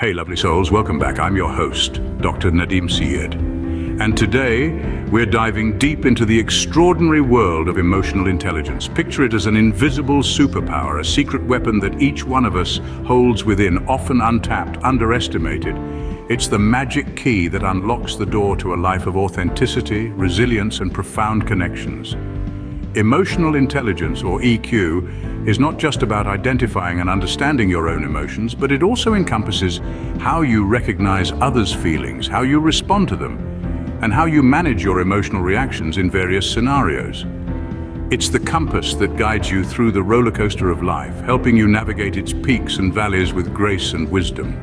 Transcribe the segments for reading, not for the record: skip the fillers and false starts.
Hey lovely souls, welcome back. I'm your host, Dr. Nadim Syed. And today, we're diving deep into the extraordinary world of emotional intelligence. Picture it as an invisible superpower, a secret weapon that each one of us holds within, often untapped, underestimated. It's the magic key that unlocks the door to a life of authenticity, resilience, and profound connections. Emotional intelligence, or EQ, is not just about identifying and understanding your own emotions, but it also encompasses how you recognize others' feelings, how you respond to them, and how you manage your emotional reactions in various scenarios. It's the compass that guides you through the roller coaster of life, helping you navigate its peaks and valleys with grace and wisdom.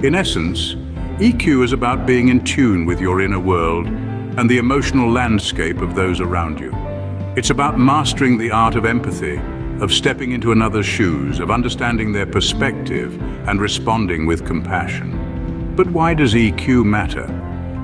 In essence, EQ is about being in tune with your inner world and the emotional landscape of those around you. It's about mastering the art of empathy, of stepping into another's shoes, of understanding their perspective and responding with compassion. But why does EQ matter?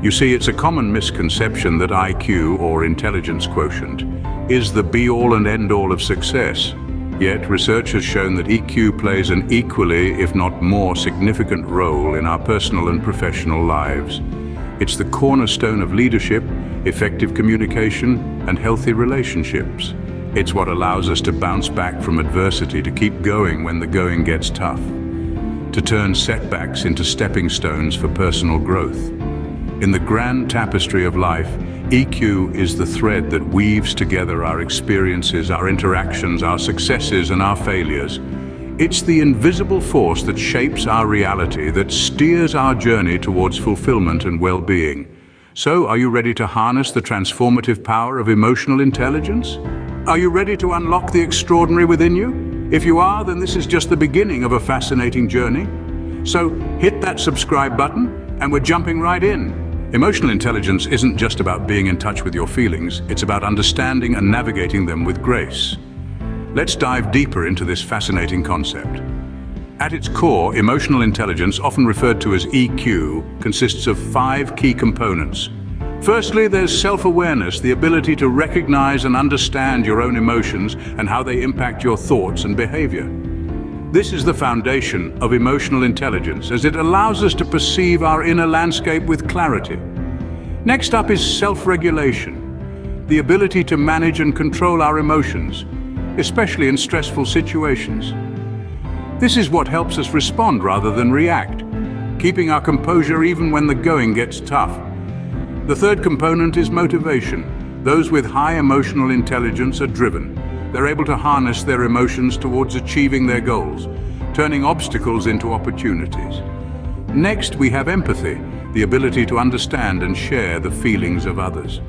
You see, it's a common misconception that IQ, or intelligence quotient, is the be-all and end-all of success. Yet, research has shown that EQ plays an equally, if not more, significant role in our personal and professional lives. It's the cornerstone of leadership, effective communication, and healthy relationships. It's what allows us to bounce back from adversity, to keep going when the going gets tough, to turn setbacks into stepping stones for personal growth. In the grand tapestry of life, EQ is the thread that weaves together our experiences, our interactions, our successes, and our failures. It's the invisible force that shapes our reality, that steers our journey towards fulfillment and well-being. So, are you ready to harness the transformative power of emotional intelligence? Are you ready to unlock the extraordinary within you? If you are, then this is just the beginning of a fascinating journey. So, hit that subscribe button, and we're jumping right in. Emotional intelligence isn't just about being in touch with your feelings, it's about understanding and navigating them with grace. Let's dive deeper into this fascinating concept. At its core, emotional intelligence, often referred to as EQ, consists of 5 key components. Firstly, there's self-awareness, the ability to recognize and understand your own emotions and how they impact your thoughts and behavior. This is the foundation of emotional intelligence, as it allows us to perceive our inner landscape with clarity. Next up is self-regulation, the ability to manage and control our emotions, especially in stressful situations. This is what helps us respond rather than react, keeping our composure even when the going gets tough. The third component is motivation. Those with high emotional intelligence are driven. They're able to harness their emotions towards achieving their goals, turning obstacles into opportunities. Next, we have empathy, the ability to understand and share the feelings of others.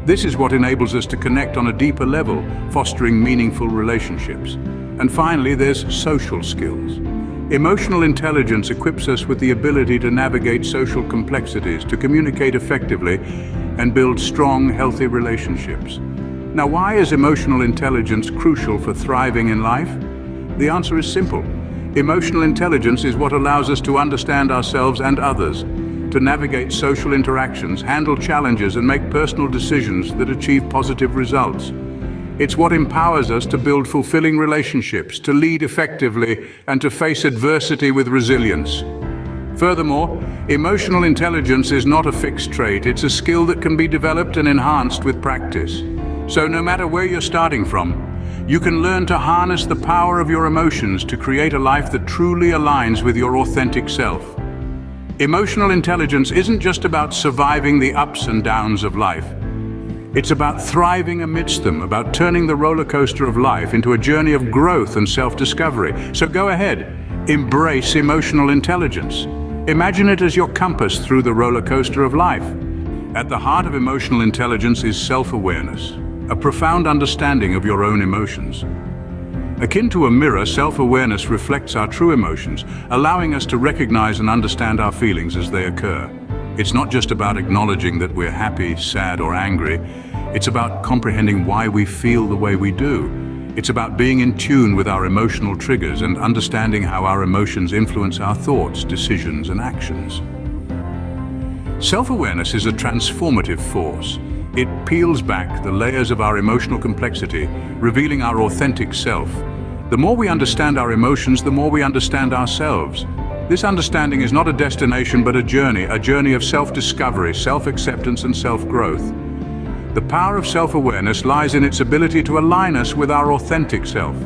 This is what enables us to connect on a deeper level, fostering meaningful relationships. And finally, there's social skills. Emotional intelligence equips us with the ability to navigate social complexities, to communicate effectively, and build strong, healthy relationships. Now, why is emotional intelligence crucial for thriving in life? The answer is simple. Emotional intelligence is what allows us to understand ourselves and others, to navigate social interactions, handle challenges, and make personal decisions that achieve positive results. It's what empowers us to build fulfilling relationships, to lead effectively, and to face adversity with resilience. Furthermore, emotional intelligence is not a fixed trait. It's a skill that can be developed and enhanced with practice. So no matter where you're starting from, you can learn to harness the power of your emotions to create a life that truly aligns with your authentic self. Emotional intelligence isn't just about surviving the ups and downs of life. It's about thriving amidst them, about turning the roller coaster of life into a journey of growth and self-discovery. So go ahead, embrace emotional intelligence. Imagine it as your compass through the roller coaster of life. At the heart of emotional intelligence is self-awareness, a profound understanding of your own emotions. Akin to a mirror, self-awareness reflects our true emotions, allowing us to recognize and understand our feelings as they occur. It's not just about acknowledging that we're happy, sad, or angry. It's about comprehending why we feel the way we do. It's about being in tune with our emotional triggers and understanding how our emotions influence our thoughts, decisions, and actions. Self-awareness is a transformative force. It peels back the layers of our emotional complexity, revealing our authentic self. The more we understand our emotions, the more we understand ourselves. This understanding is not a destination but a journey of self-discovery, self-acceptance and self-growth. The power of self-awareness lies in its ability to align us with our authentic self.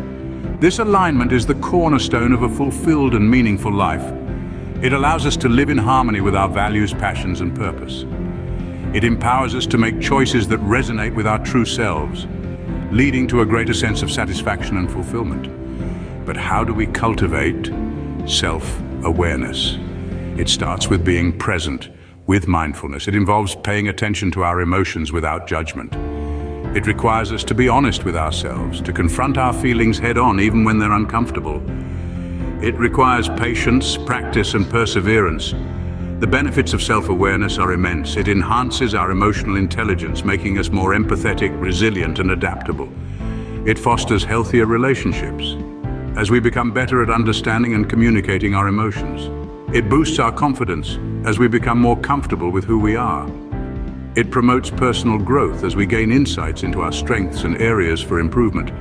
This alignment is the cornerstone of a fulfilled and meaningful life. It allows us to live in harmony with our values, passions and purpose. It empowers us to make choices that resonate with our true selves, leading to a greater sense of satisfaction and fulfillment. But how do we cultivate self-awareness? It starts with being present, with mindfulness. It involves paying attention to our emotions without judgment. It requires us to be honest with ourselves, to confront our feelings head-on even when they're uncomfortable. It requires patience, practice and perseverance. The benefits of self-awareness are immense. It enhances our emotional intelligence, making us more empathetic, resilient and adaptable. It fosters healthier relationships, as we become better at understanding and communicating our emotions. It boosts our confidence, as we become more comfortable with who we are. It promotes personal growth, as we gain insights into our strengths and areas for improvement.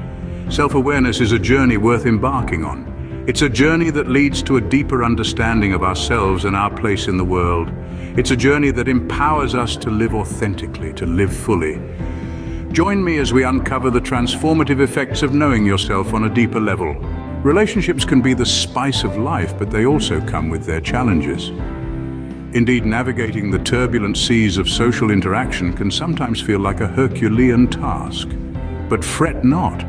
Self-awareness is a journey worth embarking on. It's a journey that leads to a deeper understanding of ourselves and our place in the world. It's a journey that empowers us to live authentically, to live fully. Join me as we uncover the transformative effects of knowing yourself on a deeper level. Relationships can be the spice of life, but they also come with their challenges. Indeed, navigating the turbulent seas of social interaction can sometimes feel like a Herculean task. But fret not.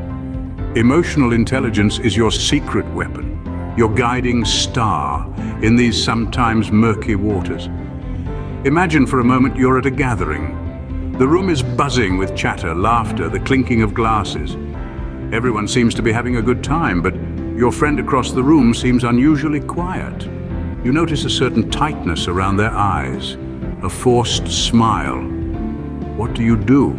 Emotional intelligence is your secret weapon, your guiding star in these sometimes murky waters. Imagine for a moment you're at a gathering. The room is buzzing with chatter, laughter, the clinking of glasses. Everyone seems to be having a good time, but your friend across the room seems unusually quiet. You notice a certain tightness around their eyes, a forced smile. What do?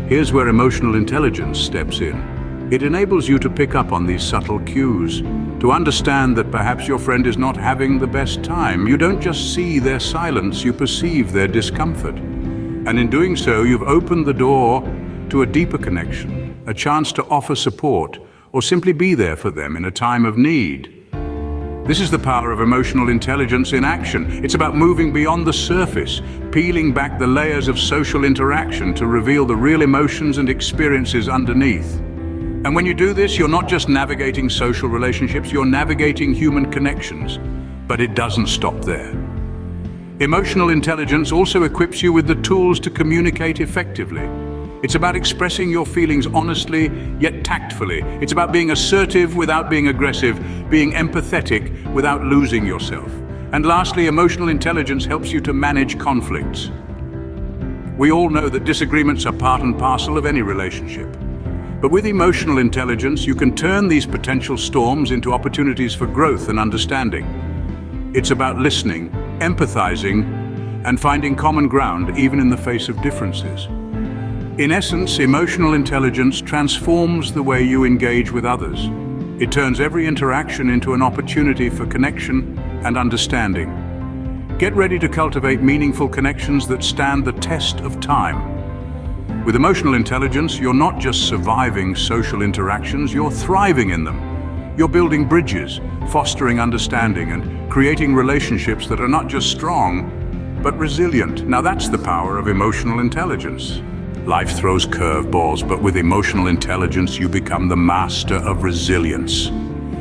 Here's where emotional intelligence steps in. It enables you to pick up on these subtle cues, to understand that perhaps your friend is not having the best time. You don't just see their silence, you perceive their discomfort. And in doing so, you've opened the door to a deeper connection, a chance to offer support, or simply be there for them in a time of need. This is the power of emotional intelligence in action. It's about moving beyond the surface, peeling back the layers of social interaction to reveal the real emotions and experiences underneath. And when you do this, you're not just navigating social relationships, you're navigating human connections. But it doesn't stop there. Emotional intelligence also equips you with the tools to communicate effectively. It's about expressing your feelings honestly, yet tactfully. It's about being assertive without being aggressive, being empathetic without losing yourself. And lastly, emotional intelligence helps you to manage conflicts. We all know that disagreements are part and parcel of any relationship. But with emotional intelligence, you can turn these potential storms into opportunities for growth and understanding. It's about listening, empathizing, and finding common ground even in the face of differences. In essence, emotional intelligence transforms the way you engage with others. It turns every interaction into an opportunity for connection and understanding. Get ready to cultivate meaningful connections that stand the test of time. With emotional intelligence, you're not just surviving social interactions, you're thriving in them. You're building bridges, fostering understanding, and creating relationships that are not just strong, but resilient. Now that's the power of emotional intelligence. Life throws curveballs, but with emotional intelligence, you become the master of resilience.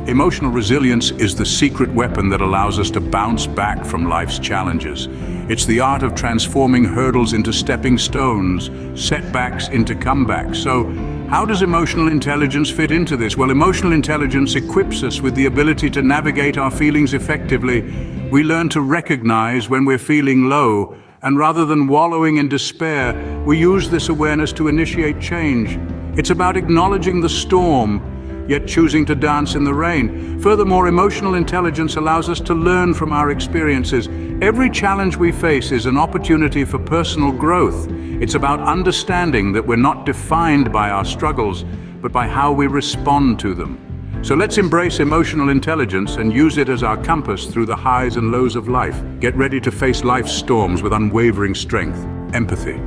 Emotional resilience is the secret weapon that allows us to bounce back from life's challenges. It's the art of transforming hurdles into stepping stones, setbacks into comebacks. So, how does emotional intelligence fit into this? Well, emotional intelligence equips us with the ability to navigate our feelings effectively. We learn to recognize when we're feeling low, and rather than wallowing in despair, we use this awareness to initiate change. It's about acknowledging the storm, yet choosing to dance in the rain. Furthermore, emotional intelligence allows us to learn from our experiences. Every challenge we face is an opportunity for personal growth. It's about understanding that we're not defined by our struggles, but by how we respond to them. So let's embrace emotional intelligence and use it as our compass through the highs and lows of life. Get ready to face life's storms with unwavering strength. Empathy,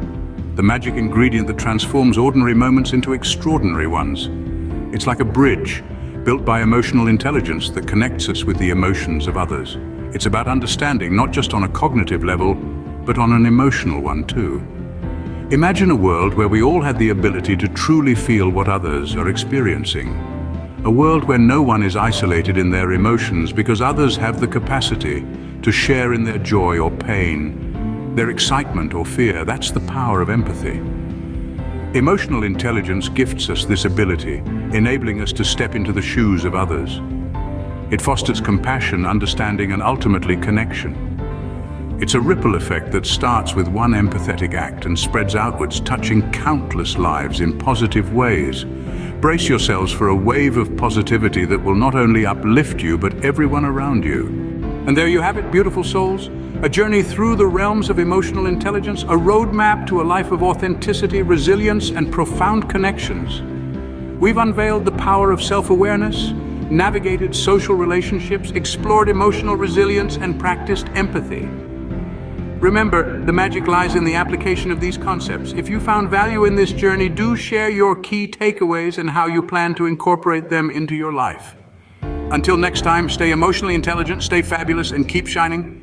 the magic ingredient that transforms ordinary moments into extraordinary ones. It's like a bridge, built by emotional intelligence that connects us with the emotions of others. It's about understanding not just on a cognitive level, but on an emotional one too. Imagine a world where we all had the ability to truly feel what others are experiencing. A world where no one is isolated in their emotions because others have the capacity to share in their joy or pain, their excitement or fear. That's the power of empathy. Emotional intelligence gifts us this ability, enabling us to step into the shoes of others. It fosters compassion, understanding, and ultimately connection. It's a ripple effect that starts with one empathetic act and spreads outwards, touching countless lives in positive ways. Brace yourselves for a wave of positivity that will not only uplift you, but everyone around you. And there you have it, beautiful souls. A journey through the realms of emotional intelligence, a roadmap to a life of authenticity, resilience, and profound connections. We've unveiled the power of self-awareness, navigated social relationships, explored emotional resilience, and practiced empathy. Remember, the magic lies in the application of these concepts. If you found value in this journey, do share your key takeaways and how you plan to incorporate them into your life. Until next time, stay emotionally intelligent, stay fabulous, and keep shining.